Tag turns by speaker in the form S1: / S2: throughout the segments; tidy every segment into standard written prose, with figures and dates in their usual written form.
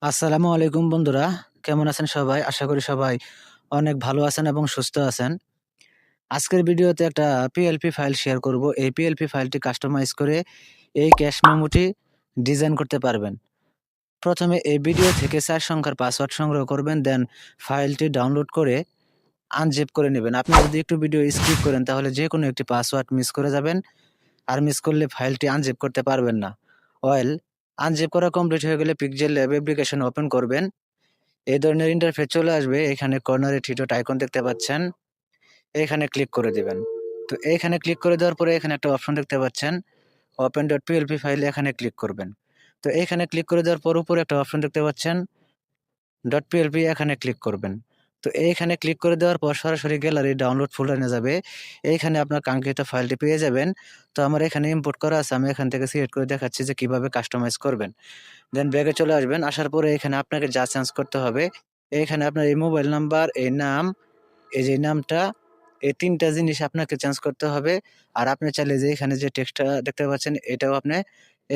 S1: আসসালামু আলাইকুম বন্ধুরা, কেমন আছেন সবাই? আশা করি সবাই অনেক ভালো আছেন এবং সুস্থ আছেন। আজকের ভিডিওতে একটা পিএলপি ফাইল শেয়ার করব। এই পিএলপি ফাইলটি কাস্টমাইজ করে এই ক্যাশ মেমোটি ডিজাইন করতে পারবেন। প্রথমে এই ভিডিও থেকে ৪ সংখ্যার পাসওয়ার্ড সংগ্রহ করবেন, দেন ফাইলটি ডাউনলোড করে আনজিপ করে নেবেন। আপনি যদি একটু ভিডিও স্কিপ করেন তাহলে যেকোনো একটি পাসওয়ার্ড মিস করে যাবেন, আর মিস করলে ফাইলটি আনজিপ করতে পারবেন না। ওয়েল, আনজিপ করা কমপ্লিট হয়ে গেলে পিক্সেল ল্যাব অ্যাপ্লিকেশন ওপেন করবেন। এই ধরনের ইন্টারফেস চলে আসবে। এখানে কর্নারে থ্রি ডট আইকন দেখতে পাচ্ছেন, এখানে ক্লিক করে দিবেন। তো এইখানে ক্লিক করে দেওয়ার পরে এখানে একটা অপশন দেখতে পাচ্ছেন, ওপেন ডট পিএলপি ফাইল, এখানে ক্লিক করবেন। তো এইখানে ক্লিক করে দেওয়ার পর উপরে একটা অপশন দেখতে পাচ্ছেন ডট পিএলপি, এখানে ক্লিক করবেন। তো এইখানে ক্লিক করে দেওয়ার পর সরাসরি গ্যালারি ডাউনলোড ফোল্ডার নিয়ে যাবে। এইখানে আপনার কাঙ্ক্ষিত ফাইলটি পেয়ে যাবেন। তো আমার এখানে ইম্পোর্ট করা আছে, আমি এখান থেকে সিলেক্ট করে দেখাচ্ছি যে কিভাবে কাস্টমাইজ করবেন। দেন ব্যাগে চলে আসবেন। আসার পরে এখানে আপনাকে যা চেঞ্জ করতে হবে, এখানে আপনার এই মোবাইল নাম্বার, এই নাম, এই যে নামটা, এই ৩ টা জিনিস আপনাকে চেঞ্জ করতে হবে। আর আপনি চাইলে যে এখানে যে টেক্সটটা দেখতে পাচ্ছেন, এটাও আপনি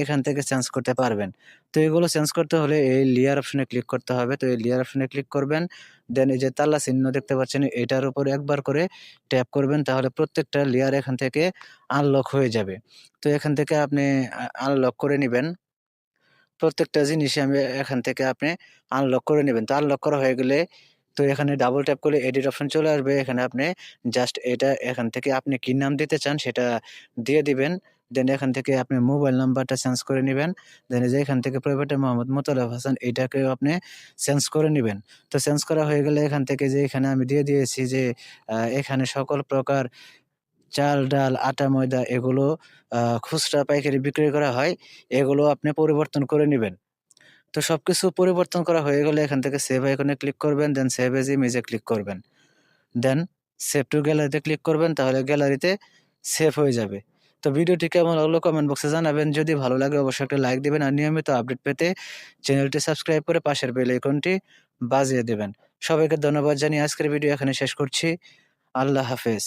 S1: এখান থেকে চেঞ্জ করতে পারবেন। তো এগুলো চেঞ্জ করতে হলে এই লেয়ার অপশনে ক্লিক করতে হবে। তো এই লেয়ার অপশনে ক্লিক করবেন। দেন এই যে তালা চিহ্ন দেখতে পাচ্ছেন, এটার উপরে একবার করে ট্যাপ করবেন, তাহলে প্রত্যেকটা লেয়ার এখান থেকে আনলক হয়ে যাবে। তো এখান থেকে আপনি আনলক করে নিবেন। প্রত্যেকটা জিনিসই আমি এখান থেকে আপনি আনলক করে নিবেন। তো আনলক করা হয়ে গেলে তো এখানে ডাবল ট্যাপ করলে এডিট অপশন চলে আসবে। এখানে আপনি জাস্ট এটা এখান থেকে আপনি কি নাম দিতে চান সেটা দিয়ে দিবেন। দেন এখান থেকে আপনি মোবাইল নাম্বারটা চেঞ্জ করে নিবেন। দেন এই যে এখান থেকে প্রোভাইডার মোহাম্মদ মোতালেব হাসান, এটাকেও আপনি চেঞ্জ করে নিবেন। তো চেঞ্জ করা হয়ে গেলে এখান থেকে যে এখানে আমি দিয়ে দিয়েছি যে এখানে সকল প্রকার চাল, ডাল, আটা, ময়দা এগুলো খুচরা পাইকারি বিক্রি করা হয়। এগুলো আপনি পরিবর্তন করে নিবেন। তো সবকিছু পরিবর্তন করা হয়ে গেলে এখান থেকে সেভ আইকনে ক্লিক করবেন, দেন সেভ এজ ইমেজে ক্লিক করবেন। দেন সেভ টু গ্যালারিতে ক্লিক করবেন, তাহলে গ্যালারিতে সেভ হয়ে যাবে। তো ভিডিওটি কেমন লাগলো কমেন্ট বক্সে জানাবেন। যদি ভালো লাগে অবশ্যই একটা লাইক দিবেন, আর নিয়মিত আপডেট পেতে চ্যানেলটি সাবস্ক্রাইব করে পাশের বেল আইকনটি বাজিয়ে দিবেন। সবাইকে ধন্যবাদ জানিয়ে আজকের ভিডিও এখানে শেষ করছি। আল্লাহ হাফেজ।